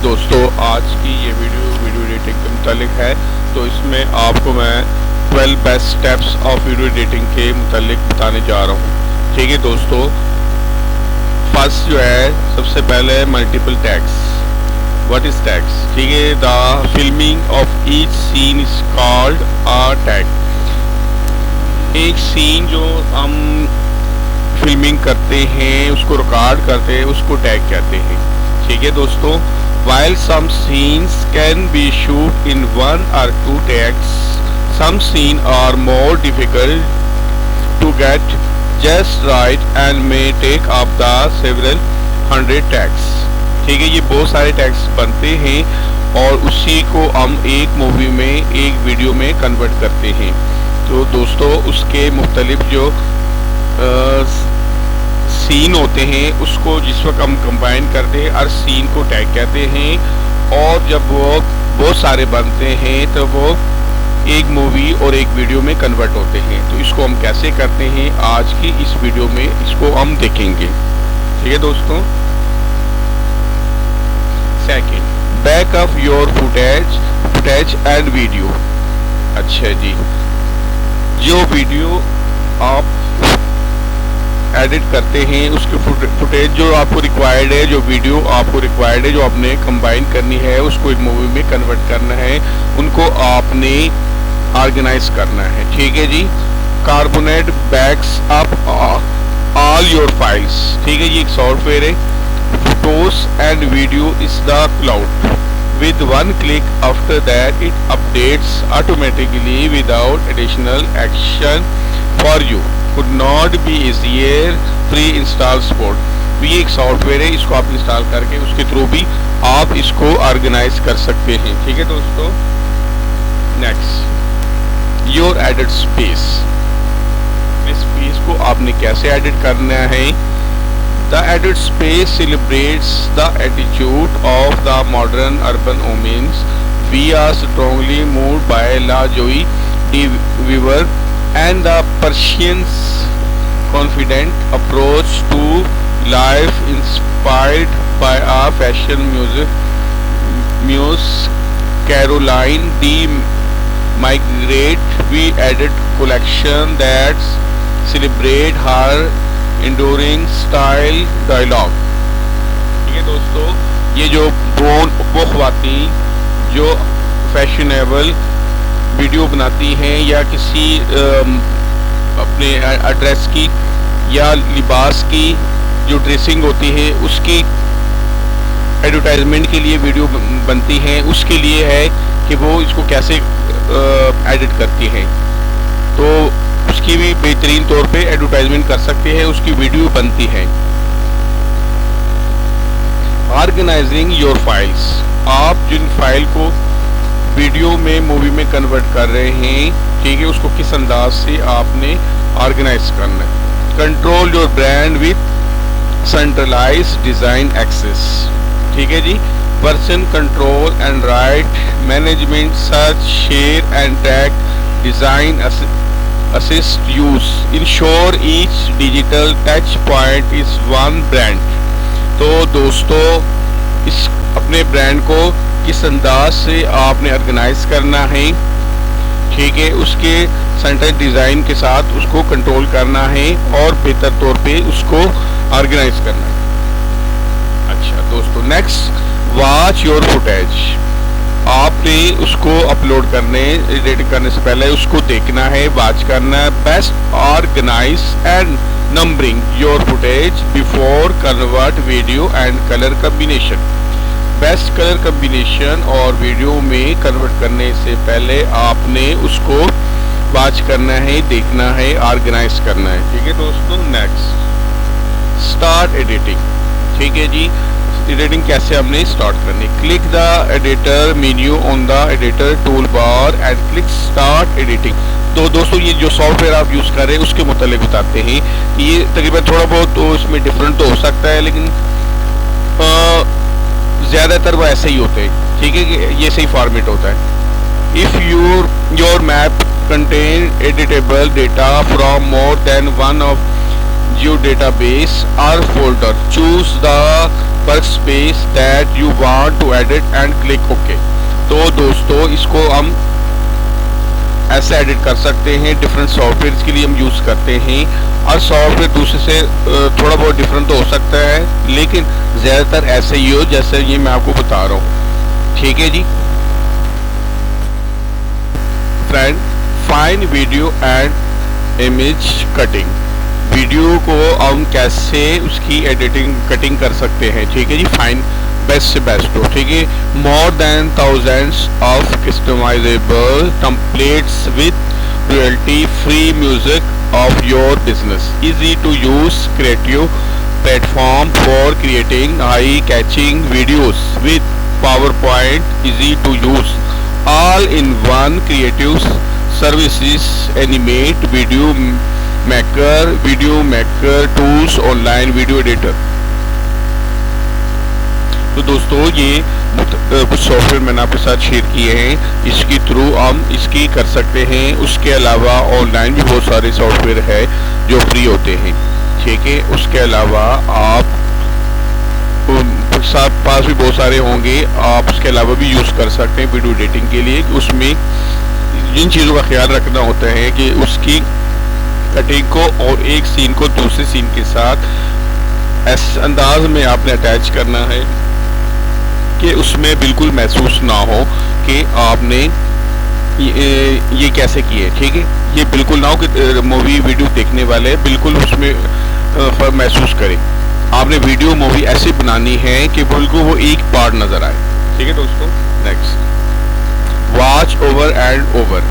दोस्तों, आज की ये वीडियो एडिटिंग के मुतालिक है। तो इसमें आपको मैं 12 best steps of video editing के मुतालिक बताने जा रहा हूँ। ठीक है दोस्तों, फर्स्ट जो है सबसे पहले multiple tags. What is tags? ठीक है, the filming of each scene is called a tag. एक सीन जो हम फिल्मिंग करते हैं, उसको रिकॉर्ड करते हैं, उसको टैग कहते हैं। ठीक है दोस्तों, while some scenes can be shoot in 1 or 2 takes, some scenes are more difficult to get just right and may take up the several hundred takes। ठीक है, ये बहुत सारे टैग्स बनते हैं और उसी को हम एक मूवी में, एक वीडियो में कन्वर्ट करते हैं। तो दोस्तों, उसके मुख्तलिफ जो सीन होते हैं, उसको जिस वक्त हम कंबाइन करते हैं, हर सीन को टैग कहते हैं। और जब वो बहुत सारे बनते हैं तो वो एक मूवी और एक वीडियो में कन्वर्ट होते हैं। तो इसको हम कैसे करते हैं, आज की इस वीडियो में इसको हम देखेंगे। ठीक है दोस्तों, second, backup your footage and video. अच्छा जी, जो वीडियो आप एडिट करते हैं, उसके फुटेज जो आपको रिक्वायर्ड है, जो वीडियो आपको रिक्वायर्ड है, जो आपने कंबाइन करनी है, उसको एक मूवी में कन्वर्ट करना है, उनको आपने ऑर्गेनाइज करना है। ठीक है जी, Carbonite backs up all your files. ठीक है, ये एक सॉफ्टवेयर है। Photos and video is the cloud. With one click after that it updates automatically without additional action for you. Could not be easier। free install support। तो ये एक software है, इसको आप इंस्टॉल करके उसके थ्रू भी आप इसको ऑर्गेनाइज कर सकते हैं। ठीक है दोस्तों, next, your edit space. Space को आपने कैसे एडिट करना है? The edit space celebrates the attitude of the modern urban women. We are strongly moved by La Joy de Weaver and the Persians' confident approach to life, inspired by our fashion muse Caroline de Migrate. We added collection that celebrate her enduring style dialogue। ठीक है दोस्तों, ये जो वो ख्वातीन जो fashionable video बनाती हैं या किसी अपने एड्रेस की या लिबास की जो ड्रेसिंग होती है, उसकी एडवर्टाइजमेंट के लिए वीडियो बनती हैं, उसके लिए है कि वो इसको कैसे एडिट करती हैं। तो उसकी भी बेहतरीन तौर पे एडवर्टाइजमेंट कर सकते हैं, उसकी वीडियो बनती है। Organising your files. आप जिन फाइल को वीडियो में, मूवी में कन्वर्ट कर रहे हैं, ठीक है, उसको किस अंदाज से आपने ऑर्गेनाइज करना है। Control your brand with centralised design access. ठीक है जी, version control and right management, search, share and tag, design assist use, ensure each digital touch point is one brand। तो दोस्तों, इस अपने ब्रांड को किस अंदाज से आपने ऑर्गेनाइज करना है, ठीक है, उसके सेंटर डिज़ाइन के साथ उसको कंट्रोल करना है और बेहतर तौर पे उसको ऑर्गेनाइज करना है। अच्छा दोस्तों, नेक्स्ट, वॉच योर फुटेज। आपने उसको अपलोड करने, एडिट करने से पहले उसको देखना है, वॉच करना है। Best organise and numbering your footage before convert video and colour combination. Best colour combination और वीडियो में कन्वर्ट करने से पहले आपने उसको वॉच करना है, देखना है, ऑर्गेनाइज करना है। ठीक है दोस्तों, नेक्स्ट, स्टार्ट एडिटिंग। ठीक है जी, एडिटिंग कैसे हमने स्टार्ट करनी। Click the editor menu on the editor tool bar and click start editing. तो दोस्तों, ये जो सॉफ्टवेयर आप यूज़ कर रहे हैं उसके मुतालिक बताते हैं। ये तकरीबन थोड़ा बहुत तो इसमें डिफरेंट तो हो सकता है, लेकिन ज़्यादातर वो ऐसे ही होते हैं। ठीक है, कि ये सही फॉर्मेट होता है। If your map contain editable data from more than one of geodatabase or folder, choose the workspace that you want to edit and click okay. तो दोस्तों इसको हम ऐसे एडिट कर सकते हैं, डिफरेंट सॉफ्टवेयर के लिए हम यूज़ करते हैं। और सॉफ्टवेयर दूसरे से थोड़ा बहुत डिफरेंट तो हो सकता है, लेकिन ज़्यादातर ऐसे ही हो जैसे ये मैं आपको बता रहा हूँ। ठीक है जी friend, fine video and image cutting. Video को हम कैसे उसकी एडिटिंग कटिंग कर सकते हैं। ठीक है जी, फाइन बेस्ट से बेस्ट हो। ठीक है, more than thousands of customisable templates with royalty free music of your business, easy to use creative platform for creating eye catching videos with PowerPoint, easy to use all in one creative services, animate video maker tools, online video editor। तो दोस्तों ये कुछ software मैंने आपके साथ share किए हैं, इसके थ्रू हम इसकी कर सकते हैं। उसके अलावा ऑनलाइन भी बहुत सारे सॉफ्टवेयर है जो फ्री होते हैं। ठीक है, उसके अलावा आप पास भी बहुत सारे होंगे, आप उसके अलावा भी यूज़ कर सकते हैं वीडियो एडिटिंग के लिए। उसमें जिन चीज़ों का ख्याल रखना होता है कि उसकी कटिंग को और एक सीन को दूसरे सीन के साथ ऐसे अंदाज में आपने अटैच करना है कि उसमें बिल्कुल महसूस ना हो कि आपने ये कैसे किए। ठीक है, ये बिल्कुल ना हो कि मूवी वीडियो देखने वाले बिल्कुल उसमें महसूस करें। आपने वीडियो मूवी ऐसे बनानी है कि बिल्कुल वो एक पार्ट नजर आए। ठीक है दोस्तों, next watch over and over.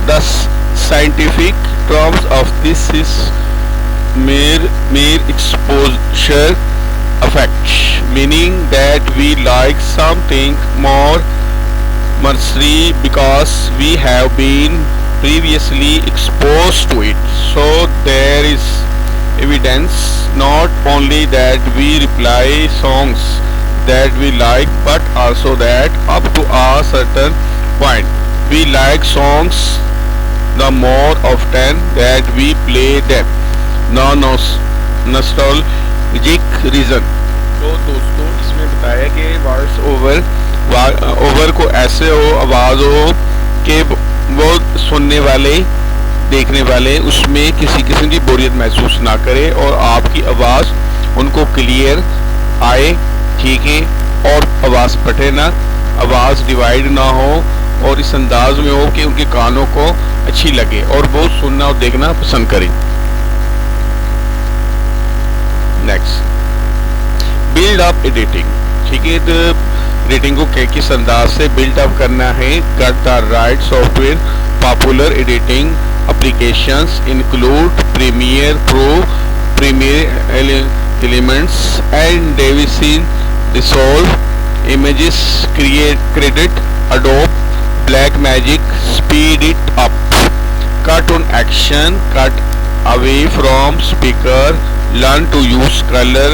The scientific terms of this is mere exposure effect, meaning that we like something more mercifully because we have been previously exposed to it. So there is evidence not only that we reply songs that we like, but also that up to a certain point we like songs the more often that we play them. Nostalgic reason. तो दोस्तों इसमें बताया कि voice over को ऐसे हो, आवाज़ हो कि वो सुनने वाले देखने वाले उसमें किसी किस्म की बोरियत महसूस ना करे और आपकी आवाज़ उनको क्लियर आए। ठीक है, और आवाज़ फटे ना, आवाज़ डिवाइड ना हो और इस अंदाज में हो कि उनके कानों को अच्छी लगे और वो सुनना और देखना पसंद करें। Next, build up editing. ठीक है, तो एडिटिंग को किस अंदाज से बिल्ड अप करना है। Get the right software. Popular editing applications include Premiere Pro, Premiere Elements and डेविसिन Resolve, images credit, Adobe Blackmagic, speed it up, cut on action, cut away from speaker, learn to use color,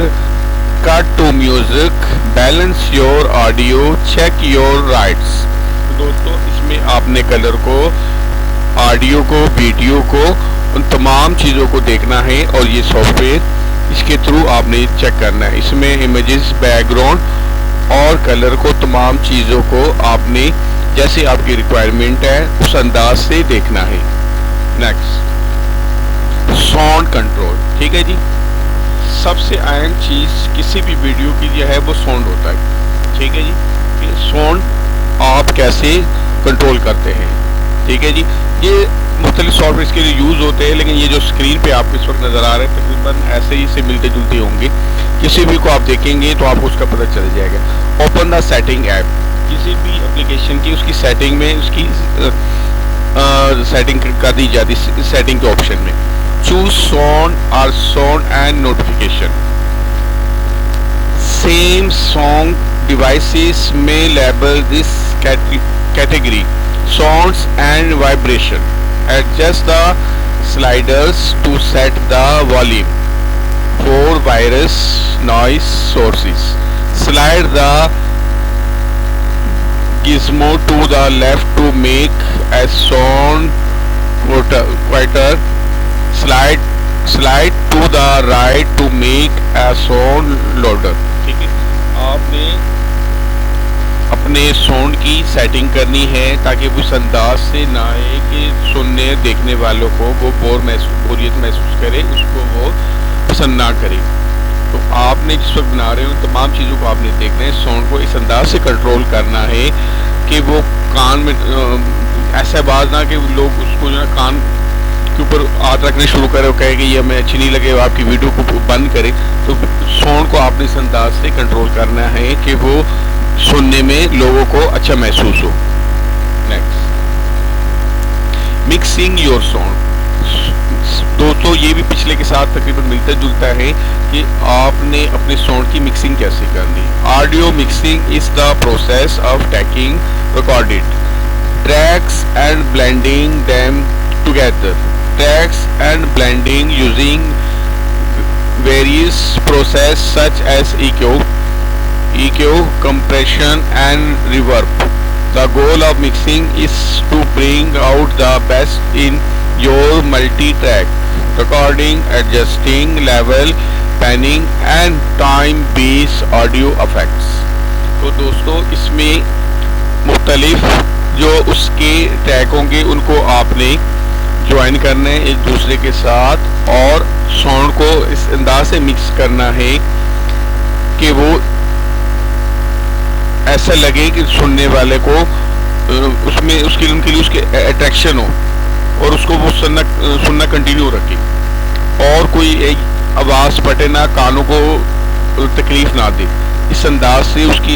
cut to music, balance your audio, check your rights। तो दोस्तों इसमें आपने colour को, audio को, video को, उन तमाम चीज़ों को देखना है और ये सॉफ्टवेयर इसके थ्रू आपने चेक करना है। इसमें इमेजेस, बैकग्राउंड और कलर को, तमाम चीज़ों को आपने जैसे आपकी रिक्वायरमेंट है उस अंदाज से देखना है। Next, sound control. ठीक है जी, सबसे अहम चीज़ किसी भी वीडियो की जो है वो साउंड होता है। ठीक है जी, साउंड आप कैसे कंट्रोल करते हैं। ठीक है जी, ये मुख्तलिफ सॉफ्टवेयर इसके लिए यूज़ होते हैं, लेकिन ये जो स्क्रीन पे आपको इस वक्त नज़र आ रहे हैं तकरीबन ऐसे ही से मिलते जुलते होंगे। किसी भी को आप देखेंगे तो आपको उसका पता चल जाएगा। Open the setting app. किसी भी एप्लीकेशन की उसकी सेटिंग में उसकी सेटिंग कर दी जाती है सेटिंग के ऑप्शन में। Choose sound or sound and notification. Same song devices may label this category sounds and vibration. Adjust the sliders to set the volume for various noise sources. Slide the gizmo to the left to make a sound quieter. Slide slide to the right to make a sound louder. ठीक है, आपने अपने sound की setting करनी है ताकि वो इस अंदाज से ना आए कि सुनने देखने वालों को वो बोरियत महसूस करे, उसको वो पसंद ना करे। तो आपने जिस वक्त बना रहे हो तमाम चीज़ों को आपने देखना है, साउंड को इस अंदाज से कंट्रोल करना है कि वो कान में ऐसे आवाज़ ना कि लोग उसको जो है कान के ऊपर हाथ रखने शुरू करें और कहे कि ये हमें अच्छी नहीं लगे, आपकी वीडियो को बंद करें। तो साउंड को आपने इस अंदाज से कंट्रोल करना है कि वो सुनने में लोगों को अच्छा महसूस हो। Next, mixing your sound. दोस्तों ये भी पिछले के साथ तकरीबन मिलता जुलता है कि आपने अपने साउंड की मिक्सिंग कैसे करनी। Audio mixing is the process of taking recorded tracks and blending them together. Tracks and blending using various process such as EQ, compression and reverb. The goal of mixing is to bring out the best in your multi-track recording, adjusting level, panning and time-based audio effects. तो दोस्तों इसमें मुख्तलिफ जो उसके track होंगे उनको आपने join करना है एक दूसरे के साथ और साउंड को इस अंदाज से मिक्स करना है कि वो ऐसा लगे कि सुनने वाले को उसमें उनके लिए उसके अट्रैक्शन हो और उसको वो सुनना कंटिन्यू रखे और कोई एक आवाज़ पटे ना, कानों को तकलीफ ना दे। इस अंदाज से उसकी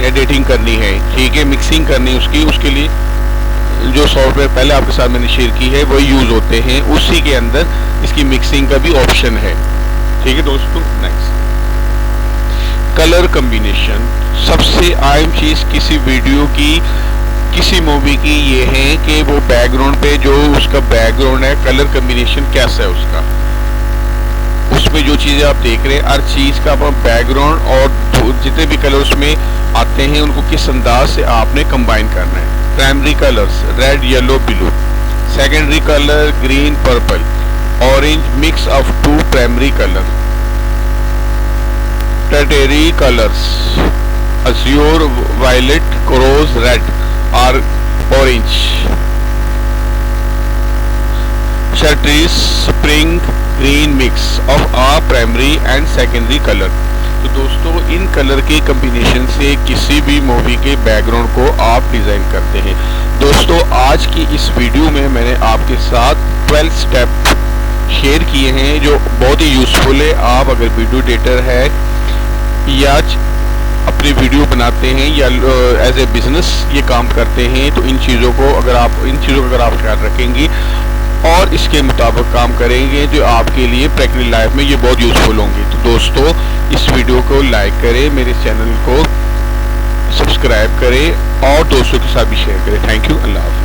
एडिटिंग करनी है। ठीक है, मिक्सिंग करनी है उसके लिए जो सॉफ्टवेयर पहले आपके साथ मैंने शेयर की है वही यूज़ होते हैं, उसी के अंदर इसकी मिक्सिंग का भी ऑप्शन है। ठीक है दोस्तों, नेक्स्ट, कलर कम्बिनेशन। सबसे अहम चीज़ किसी वीडियो की, किसी मूवी की ये है कि वो बैकग्राउंड पे जो उसका बैकग्राउंड है, कलर कम्बिनेशन कैसा है उसका, उसमें जो चीज़ें आप देख रहे हैं हर चीज़ का बैकग्राउंड और जितने भी कलर उसमें आते हैं उनको किस अंदाज से आपने कंबाइन करना है। Primary colours red, yellow, blue. Secondary colour green, purple, orange, mix of two primary colour. Tertiary colours azure, violet, rose, red or orange. Chartreuse, spring, green mix of a primary and secondary color. तो दोस्तों in colour के combination से किसी भी movie के background को आप design करते हैं। दोस्तों आज की इस वीडियो में मैंने आपके साथ 12 स्टेप शेयर किए हैं जो बहुत ही यूज़फुल है। आप अगर वीडियो एडिटर है या अपनी वीडियो बनाते हैं या एज ए बिजनेस ये काम करते हैं तो इन चीज़ों का अगर आप ख्याल रखेंगे और इसके मुताबिक काम करेंगे जो आपके लिए प्रैक्टिकल लाइफ में ये बहुत यूज़फुल होंगे। तो दोस्तों इस वीडियो को लाइक करें, मेरे चैनल को सब्सक्राइब करें और दोस्तों के साथ भी शेयर करें। थैंक यू, अल्लाह हाफ़िज़।